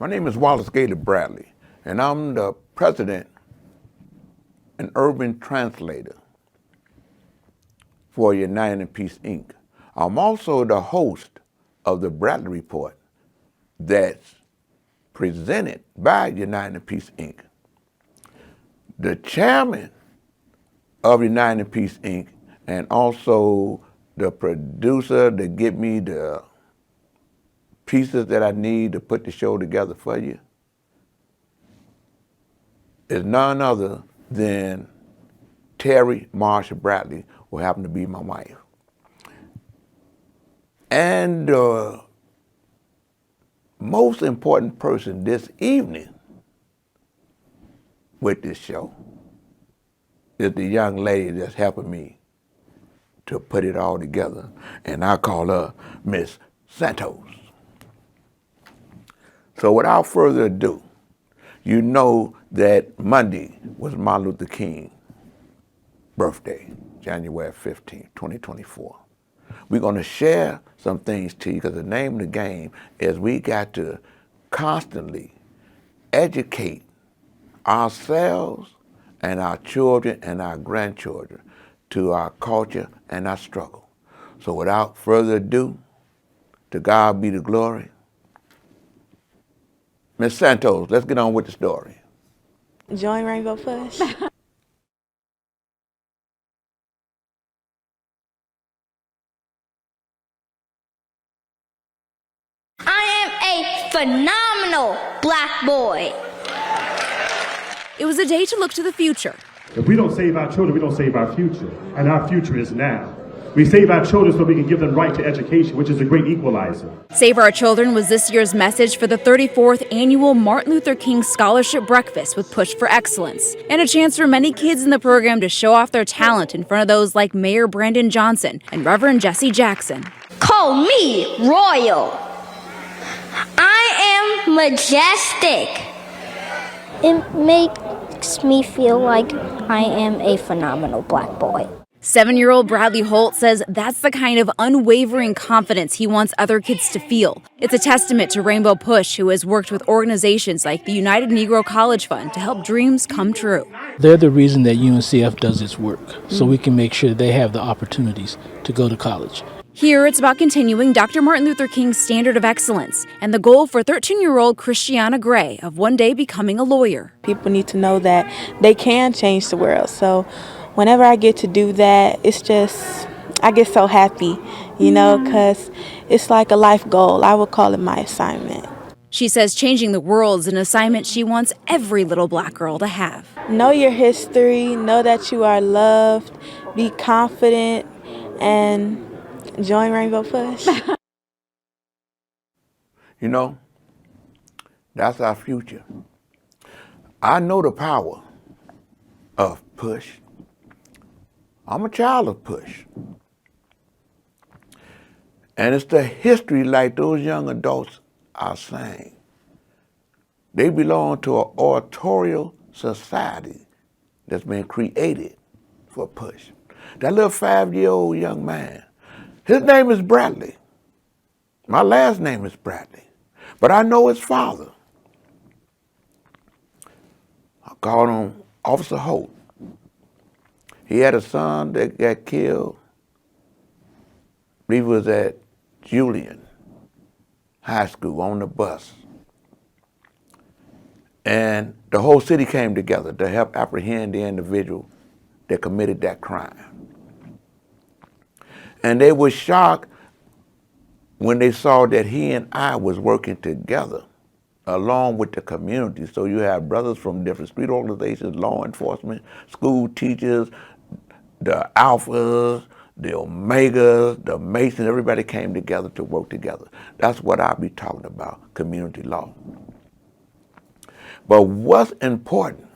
My name is Wallace Gator Bradley, and I'm the president and urban translator for United in Peace, Inc. I'm also the host of the Bradley Report that's presented by United in Peace, Inc. The chairman of United in Peace, Inc. and also the producer to get me the pieces that I need to put the show together for you is none other than Terry Marsha Bradley, who happened to be my wife. And the most important person this evening with this show is the young lady that's helping me to put it all together, and I call her Miss Santos. So without further ado, you know that Monday was Martin Luther King birthday, January 15, 2024. We're going to share some things to you because the name of the game is we got to constantly educate ourselves and our children and our grandchildren to our culture and our struggle. So without further ado, to God be the glory. Ms. Santos, let's get on with the story. Join Rainbow Push. I am a phenomenal black boy. It was a day to look to the future. If we don't save our children, we don't save our future. And our future is now. We save our children so we can give them right to education, which is a great equalizer. Save Our Children was this year's message for the 34th annual Martin Luther King Scholarship Breakfast with Push for Excellence, and a chance for many kids in the program to show off their talent in front of those like Mayor Brandon Johnson and Reverend Jesse Jackson. Call me royal. I am majestic. It makes me feel like I am a phenomenal black boy. 7-year-old Bradley Holt says that's the kind of unwavering confidence he wants other kids to feel. It's a testament to Rainbow Push, who has worked with organizations like the United Negro College Fund to help dreams come true. They're the reason that UNCF does its work, so we can make sure they have the opportunities to go to college. Here, it's about continuing Dr. Martin Luther King's standard of excellence and the goal for 13-year-old Christiana Gray of one day becoming a lawyer. People need to know that they can change the world. So whenever I get to do that, it's just, I get so happy, because it's like a life goal. I would call it my assignment. She says changing the world is an assignment she wants every little black girl to have. Know your history, know that you are loved, be confident, and join Rainbow Push. That's our future. I know the power of push. I'm a child of push. And it's the history like those young adults are saying. They belong to an oratorial society that's been created for push. That little 5-year-old young man, his name is Bradley. My last name is Bradley. But I know his father. I called him Officer Holt. He had a son that got killed. I believe it was at Julian High School on the bus. And the whole city came together to help apprehend the individual that committed that crime. And they were shocked when they saw that he and I was working together along with the community. So you have brothers from different street organizations, law enforcement, school teachers, the Alphas, the Omegas, the Masons, everybody came together to work together. That's what I'll be talking about, community law. But what's important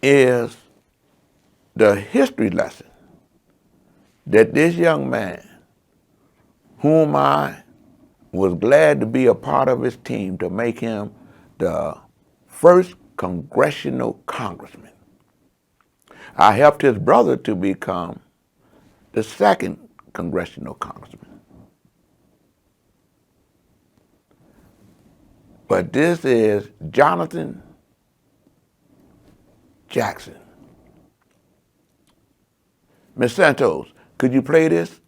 is the history lesson that this young man, whom I was glad to be a part of his team to make him the first congressional congressman. I helped his brother to become the second congressional congressman. But this is Jonathan Jackson. Ms. Santos, could you play this?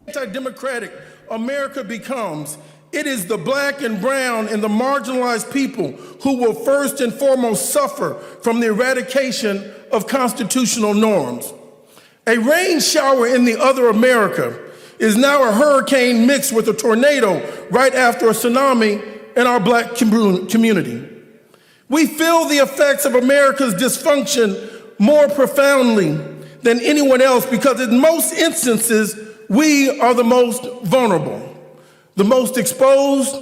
Anti-democratic America becomes, it is the black and brown and the marginalized people who will first and foremost suffer from the eradication of constitutional norms. A rain shower in the other America is now a hurricane mixed with a tornado right after a tsunami in our black community. We feel the effects of America's dysfunction more profoundly than anyone else because in most instances, we are the most vulnerable, the most exposed,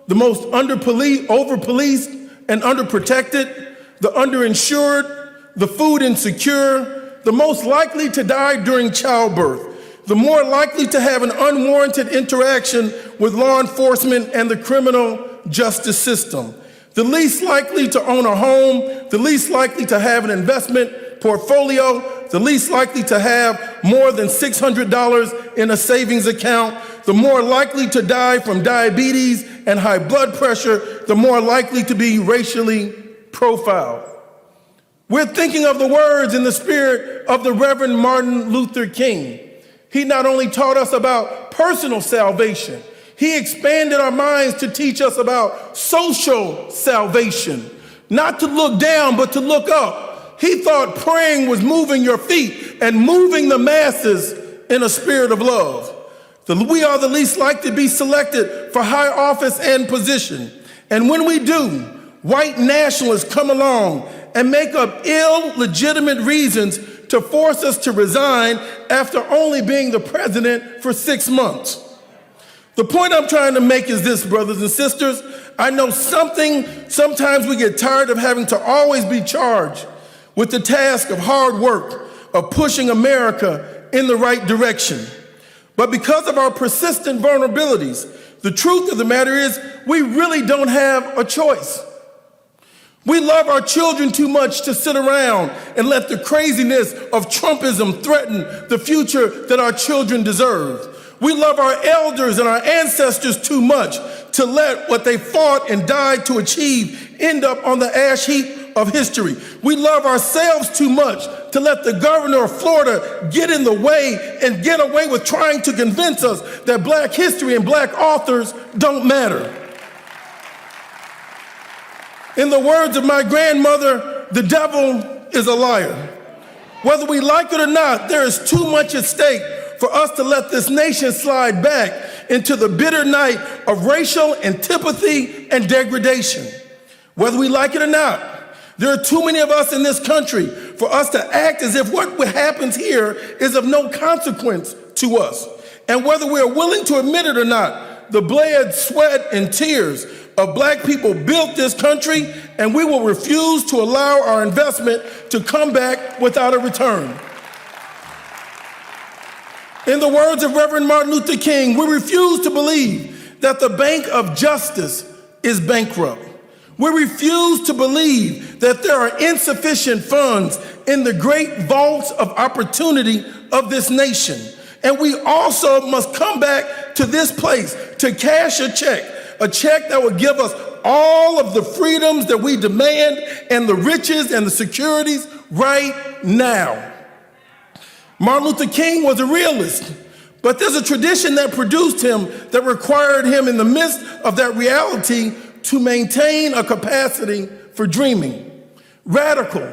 the most over-policed and underprotected, the underinsured, the food insecure, the most likely to die during childbirth, the more likely to have an unwarranted interaction with law enforcement and the criminal justice system, the least likely to own a home, the least likely to have an investment portfolio, the least likely to have more than $600 in a savings account, the more likely to die from diabetes and high blood pressure, the more likely to be racially profiled. We're thinking of the words in the spirit of the Reverend Martin Luther King. He not only taught us about personal salvation, he expanded our minds to teach us about social salvation, not to look down, but to look up. He thought praying was moving your feet and moving the masses in a spirit of love. We are the least likely to be selected for high office and position. And when we do, white nationalists come along and make up illegitimate reasons to force us to resign after only being the president for 6 months. The point I'm trying to make is this, brothers and sisters. I know sometimes we get tired of having to always be charged with the task of hard work, of pushing America in the right direction. But because of our persistent vulnerabilities, the truth of the matter is we really don't have a choice. We love our children too much to sit around and let the craziness of Trumpism threaten the future that our children deserve. We love our elders and our ancestors too much to let what they fought and died to achieve end up on the ash heap of history. We love ourselves too much to let the governor of Florida get in the way and get away with trying to convince us that black history and black authors don't matter. In the words of my grandmother, the devil is a liar. Whether we like it or not, there is too much at stake for us to let this nation slide back into the bitter night of racial antipathy and degradation. Whether we like it or not, there are too many of us in this country for us to act as if what happens here is of no consequence to us. And whether we are willing to admit it or not, the blood, sweat, and tears of black people built this country, and we will refuse to allow our investment to come back without a return. In the words of Reverend Martin Luther King, we refuse to believe that the bank of justice is bankrupt. We refuse to believe that there are insufficient funds in the great vaults of opportunity of this nation. And we also must come back to this place to cash a check that will give us all of the freedoms that we demand and the riches and the securities right now. Martin Luther King was a realist, but there's a tradition that produced him that required him in the midst of that reality to maintain a capacity for dreaming, radical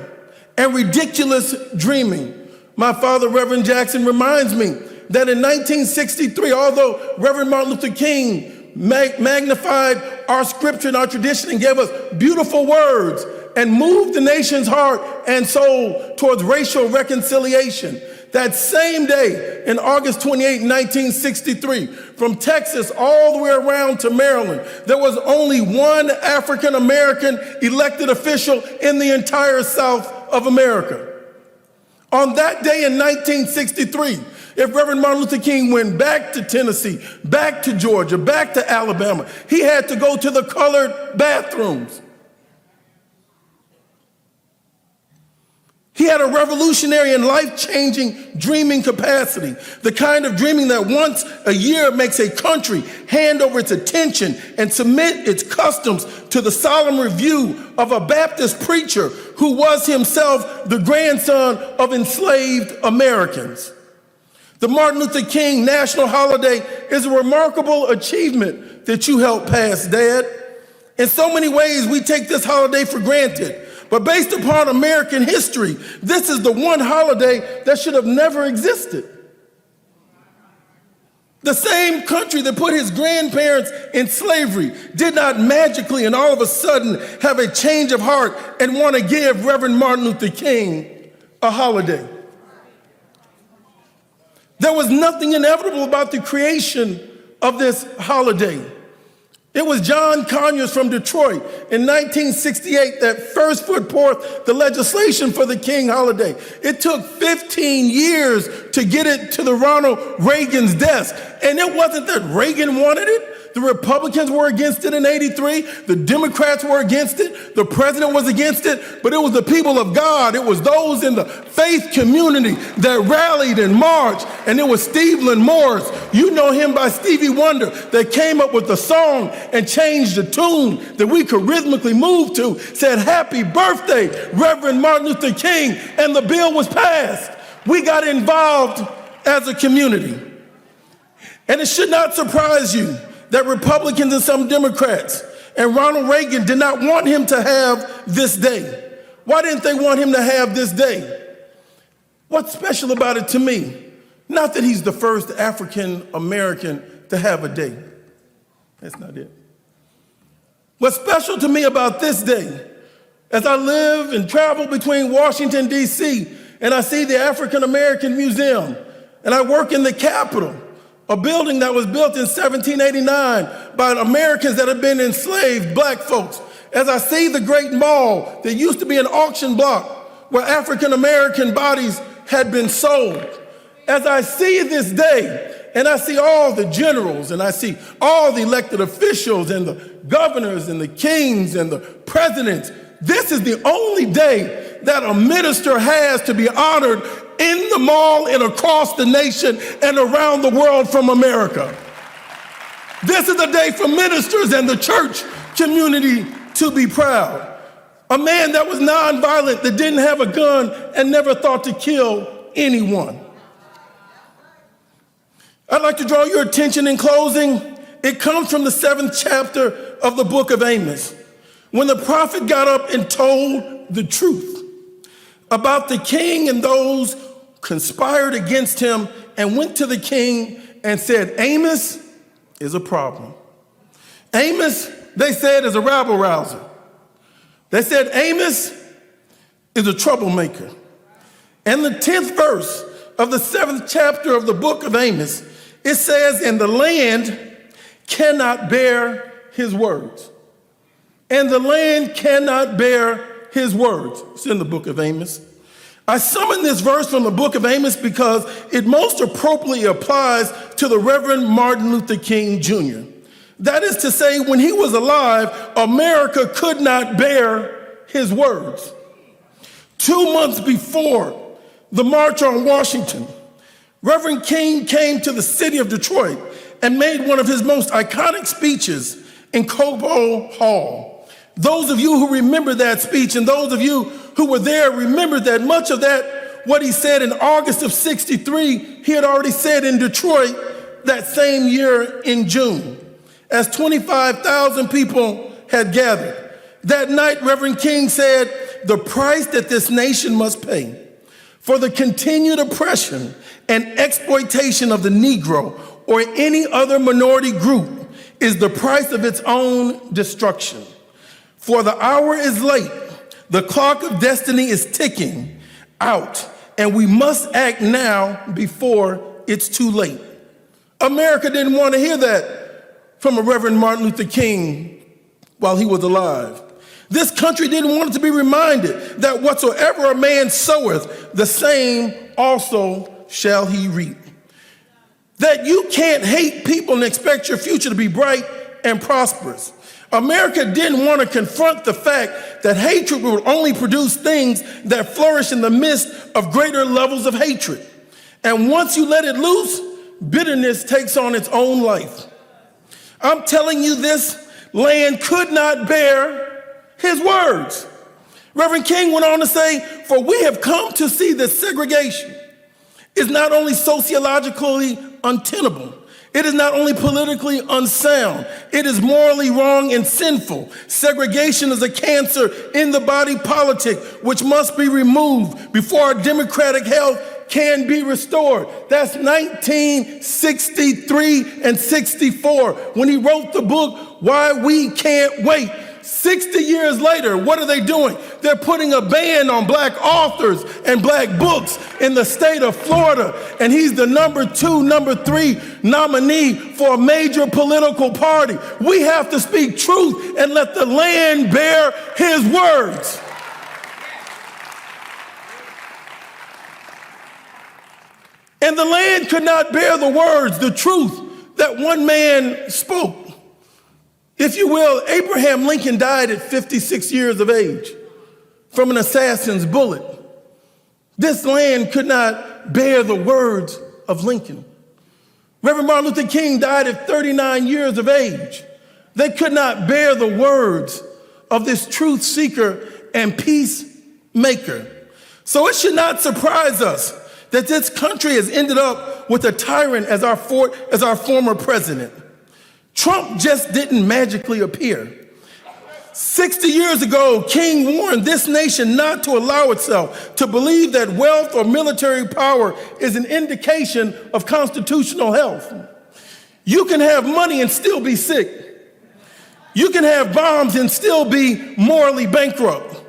and ridiculous dreaming. My father, Reverend Jackson, reminds me that in 1963, although Reverend Martin Luther King magnified our scripture and our tradition and gave us beautiful words and moved the nation's heart and soul towards racial reconciliation, that same day, in August 28, 1963, from Texas all the way around to Maryland, there was only one African-American elected official in the entire South of America. On that day in 1963, if Reverend Martin Luther King went back to Tennessee, back to Georgia, back to Alabama, he had to go to the colored bathrooms. He had a revolutionary and life-changing dreaming capacity, the kind of dreaming that once a year makes a country hand over its attention and submit its customs to the solemn review of a Baptist preacher who was himself the grandson of enslaved Americans. The Martin Luther King national holiday is a remarkable achievement that you helped pass, Dad. In so many ways, we take this holiday for granted. But based upon American history, this is the one holiday that should have never existed. The same country that put his grandparents in slavery did not magically and all of a sudden have a change of heart and want to give Reverend Martin Luther King a holiday. There was nothing inevitable about the creation of this holiday. It was John Conyers from Detroit in 1968 that first put forth the legislation for the King holiday. It took 15 years to get it to the Ronald Reagan's desk. And it wasn't that Reagan wanted it. The Republicans were against it in '83. The Democrats were against it. The president was against it. But it was the people of God. It was those in the faith community that rallied and marched. And it was Stevland Morris. You know him by Stevie Wonder, that came up with the song and changed the tune that we could rhythmically move to, said, "Happy birthday, Reverend Martin Luther King," and the bill was passed. We got involved as a community. And it should not surprise you that Republicans and some Democrats and Ronald Reagan did not want him to have this day. Why didn't they want him to have this day? What's special about it to me? Not that he's the first African American to have a day. That's not it. What's special to me about this day, as I live and travel between Washington, D.C., and I see the African American Museum, and I work in the Capitol, a building that was built in 1789 by Americans that had been enslaved black folks. As I see the great mall that used to be an auction block where African American bodies had been sold. As I see this day, and I see all the generals, and I see all the elected officials, and the governors, and the kings, and the presidents, this is the only day that a minister has to be honored in the mall and across the nation and around the world from America. This is a day for ministers and the church community to be proud. A man that was nonviolent, that didn't have a gun and never thought to kill anyone. I'd like to draw your attention in closing. It comes from the 7th chapter of the book of Amos, when the prophet got up and told the truth about the king and those conspired against him, and went to the king and said, Amos is a problem. Amos, they said, is a rabble-rouser. They said Amos is a troublemaker. And the 10th verse of the 7th chapter of the book of Amos, it says, and the land cannot bear his words. And the land cannot bear his words. It's in the book of Amos. I summon this verse from the book of Amos because it most appropriately applies to the Reverend Martin Luther King Jr. That is to say, when he was alive, America could not bear his words. 2 months before the March on Washington, Reverend King came to the city of Detroit and made one of his most iconic speeches in Cobo Hall. Those of you who remember that speech, and those of you who were there, remember that much of that, what he said in August of '63, he had already said in Detroit that same year in June, as 25,000 people had gathered. That night, Reverend King said, the price that this nation must pay for the continued oppression and exploitation of the Negro or any other minority group is the price of its own destruction. For the hour is late, the clock of destiny is ticking out, and we must act now before it's too late. America didn't want to hear that from a Reverend Martin Luther King while he was alive. This country didn't want it to be reminded that whatsoever a man soweth, the same also shall he reap. That you can't hate people and expect your future to be bright and prosperous. America didn't want to confront the fact that hatred would only produce things that flourish in the midst of greater levels of hatred. And once you let it loose, bitterness takes on its own life. I'm telling you, this land could not bear his words. Reverend King went on to say, for we have come to see that segregation is not only sociologically untenable, it is not only politically unsound, it is morally wrong and sinful. Segregation is a cancer in the body politic which must be removed before our democratic health can be restored. That's 1963 and 64 when he wrote the book, Why We Can't Wait. 60 years later, what are they doing? They're putting a ban on black authors and black books in the state of Florida. And he's the number 2, number 3 nominee for a major political party. We have to speak truth and let the land bear his words. And the land could not bear the words, the truth that one man spoke. If you will, Abraham Lincoln died at 56 years of age from an assassin's bullet. This land could not bear the words of Lincoln. Reverend Martin Luther King died at 39 years of age. They could not bear the words of this truth seeker and peacemaker. So it should not surprise us that this country has ended up with a tyrant as our former president. Trump just didn't magically appear. 60 years ago, King warned this nation not to allow itself to believe that wealth or military power is an indication of constitutional health. You can have money and still be sick. You can have bombs and still be morally bankrupt.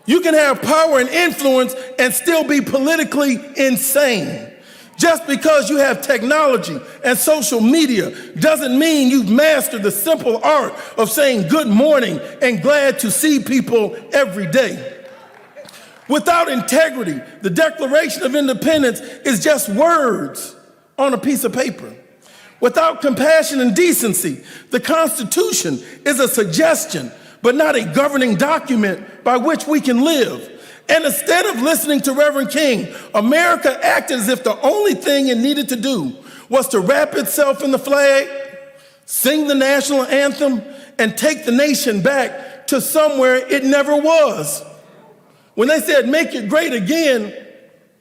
You can have power and influence and still be politically insane. Just because you have technology and social media doesn't mean you've mastered the simple art of saying good morning and glad to see people every day. Without integrity, the Declaration of Independence is just words on a piece of paper. Without compassion and decency, the Constitution is a suggestion, but not a governing document by which we can live. And instead of listening to Reverend King, America acted as if the only thing it needed to do was to wrap itself in the flag, sing the national anthem, and take the nation back to somewhere it never was. When they said, make it great again,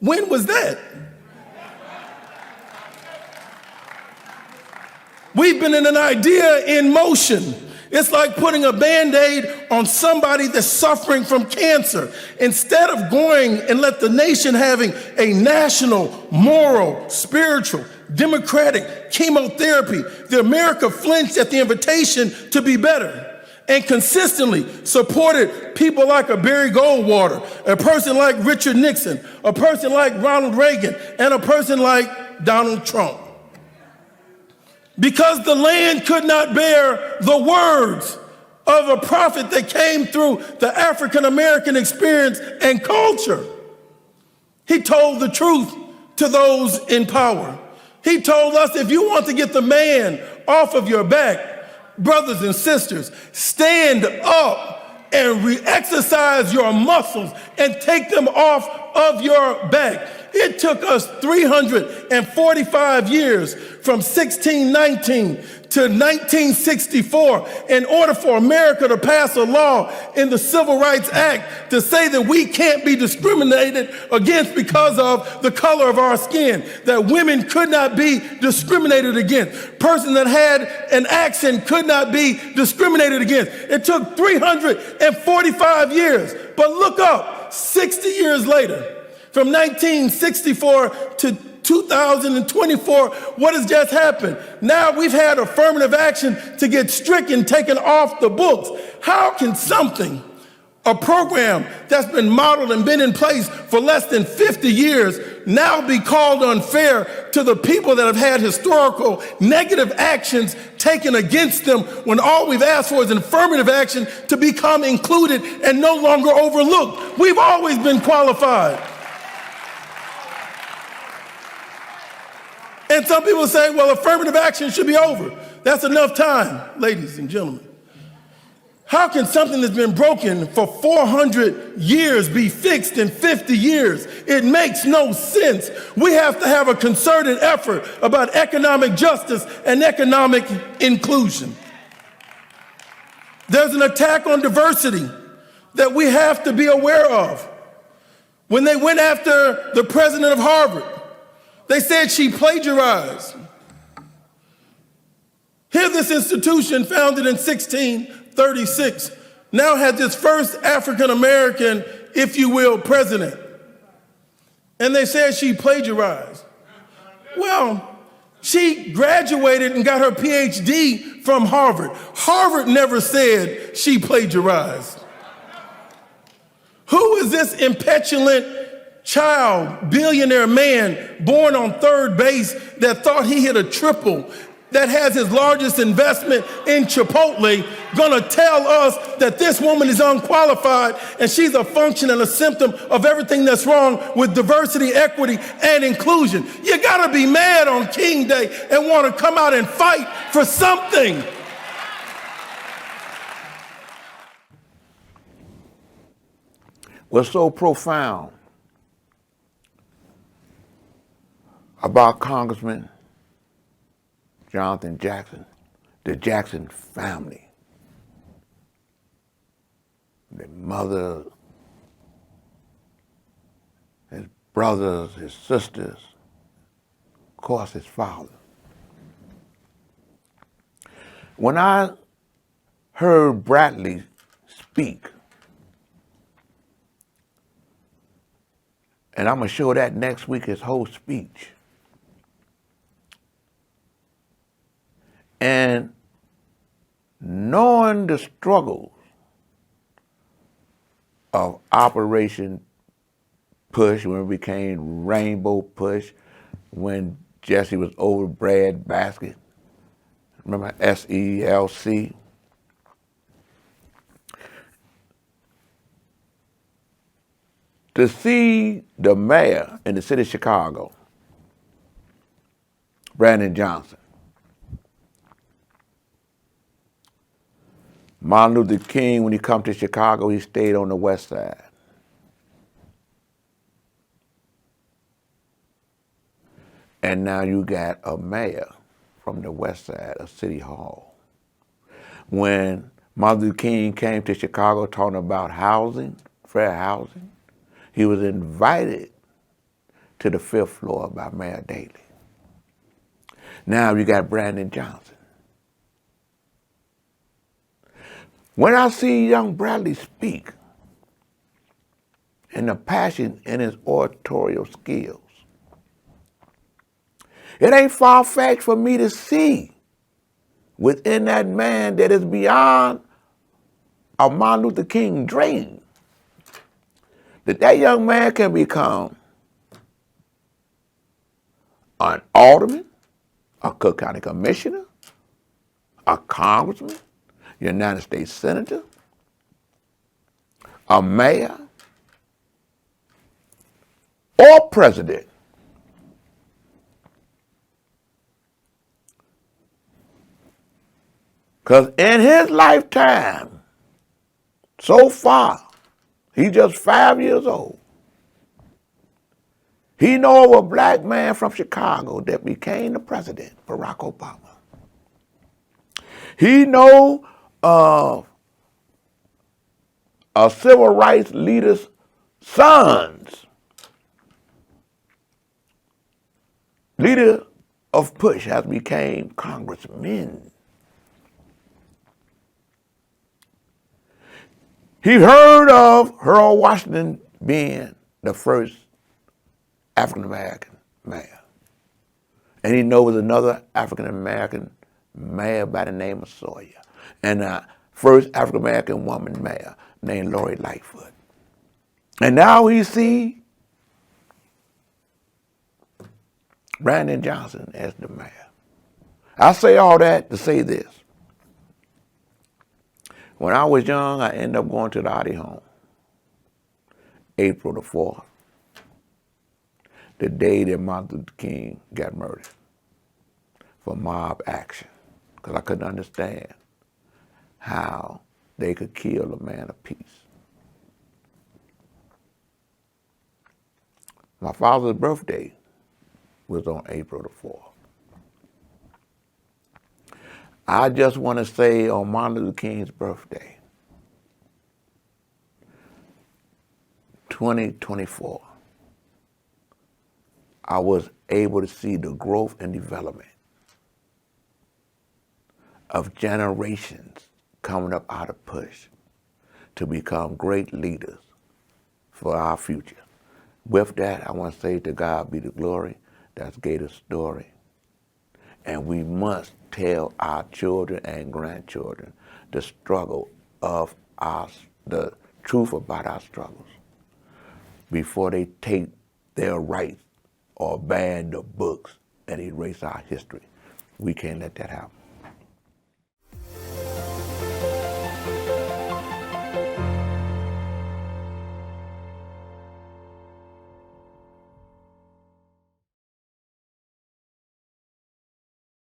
when was that? We've been in an idea in motion. It's like putting a Band-Aid on somebody that's suffering from cancer. Instead of going and let the nation having a national, moral, spiritual, democratic chemotherapy, the America flinched at the invitation to be better and consistently supported people like a Barry Goldwater, a person like Richard Nixon, a person like Ronald Reagan, and a person like Donald Trump. Because the land could not bear the words of a prophet that came through the African American experience and culture. He told the truth to those in power. He told us, if you want to get the man off of your back, brothers and sisters, stand up and exercise your muscles and take them off of your back. It took us 345 years from 1619 to 1964 in order for America to pass a law in the Civil Rights Act to say that we can't be discriminated against because of the color of our skin, that women could not be discriminated against, person that had an accent could not be discriminated against. It took 345 years, but look up, 60 years later, from 1964 to 2024, what has just happened? Now we've had affirmative action to get stricken, taken off the books. How can something, a program that's been modeled and been in place for less than 50 years, now be called unfair to the people that have had historical negative actions taken against them when all we've asked for is an affirmative action to become included and no longer overlooked? We've always been qualified. And some people say, well, affirmative action should be over. That's enough time, ladies and gentlemen. How can something that's been broken for 400 years be fixed in 50 years? It makes no sense. We have to have a concerted effort about economic justice and economic inclusion. There's an attack on diversity that we have to be aware of. When they went after the president of Harvard, they said she plagiarized. Here, this institution, founded in 1636, now has its first African American, if you will, president. And they said she plagiarized. Well, she graduated and got her PhD from Harvard. Harvard never said she plagiarized. Who is this impetulant child, billionaire man born on third base that thought he hit a triple, that has his largest investment in Chipotle, gonna tell us that this woman is unqualified and she's a function and a symptom of everything that's wrong with diversity, equity, and inclusion? You gotta be mad on King Day and wanna come out and fight for something. What's so profound about Congressman Jonathan Jackson, the Jackson family, the mother, his brothers, his sisters, of course his father. When I heard Bradley speak, and I'm gonna show that next week, his whole speech, and knowing the struggles of Operation Push, when it became Rainbow Push, when Jesse was over breadbasket, remember SELC? To see the mayor in the city of Chicago, Brandon Johnson, Martin Luther King, when he come to Chicago, he stayed on the west side. And now you got a mayor from the west side of City Hall. When Martin Luther King came to Chicago talking about housing, fair housing, he was invited to the 5th floor by Mayor Daley. Now you got Brandon Johnson. When I see young Bradley speak, and the passion in his oratorial skills, it ain't far-fetched for me to see within that man that is beyond a Martin Luther King dream, that young man can become an alderman, a Cook County commissioner, a congressman, United States senator, a mayor, or president. Because in his lifetime, so far, he's just 5 years old, he know of a black man from Chicago that became the president, Barack Obama. He know of a civil rights leader's sons, leader of Push has became congressmen. He heard of Harold Washington being the first African-American mayor. And he knows another African-American mayor by the name of Sawyer, and the first African-American woman mayor named Lori Lightfoot. And now he see Brandon Johnson as the mayor. I say all that to say this. When I was young, I ended up going to the Oddie home, April the 4th, the day that Martin Luther King got murdered for mob action, because I couldn't understand how they could kill a man of peace. My father's birthday was on April the 4th. I just want to say on Martin Luther King's birthday, 2024, I was able to see the growth and development of generations coming up out of push to become great leaders for our future. With that, I want to say to God be the glory. That's Gator's story. And we must tell our children and grandchildren the struggle of the truth about our struggles before they take their rights or ban the books and erase our history. We can't let that happen.